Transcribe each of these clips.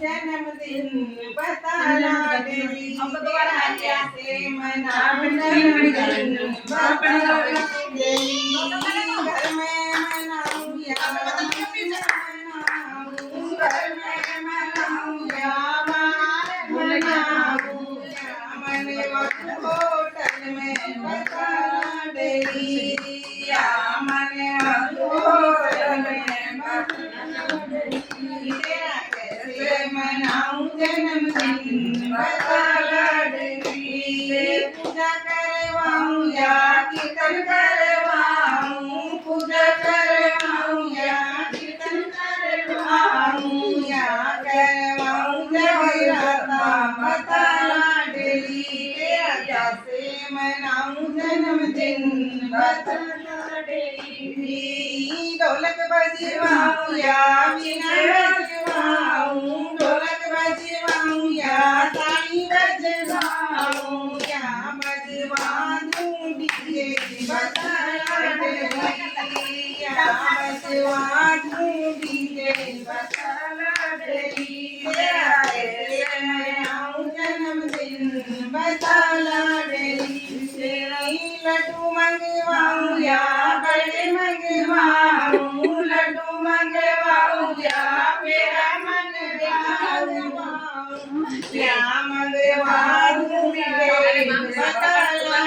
जन्मदिन बताना डेली तेरा कैसे मनाऊं जन्मदिन बताना डेली घर में मनाऊं या मनाऊं घर में मनाऊं या मनाऊं मन होटल में बताना डेली या मन होटल में तेरा कैसे मनाऊं जन्मदिन बताना डेली पूजा करवाऊं या कीर्तन करवाऊं पूजा करवाऊं या कीर्तन करवाऊं या करवाऊं जगराता बताना डेली तेरा कैसे मनाऊं जन्मदिन बताना डेली ढोलक बजवाऊं या वीणा बजवाऊं ढोलक बजवाऊं या ताली बजवाऊं या बजवा दूं डीजे बताना डेली या बजवा दूं डीजे बताना डेली तेरा कैसे मनाऊं जन्मदिन बताना डेली लड्डू मंगवाऊं या बड़े मंगवाऊं लड्डू मंगवाऊं या मेरा मन मंगवाऊं या मंगवा दूं बताना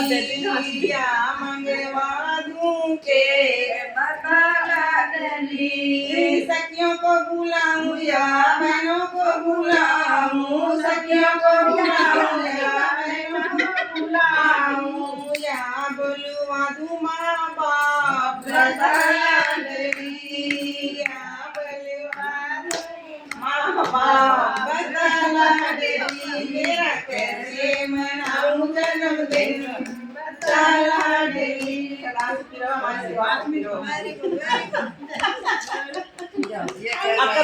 डेली या मंगवा दूं के बताना डेली सखियों को बुलाऊं या बहनों को बुलाऊं सखियों को बुलाऊं या बहनों को बुलाऊं या बुलवा दूं माँ बाप बताना डेली या बुलवा दूं माँ बाप बताना डेली मेरा कैसे मनाऊं जन्मदिन बताना डेली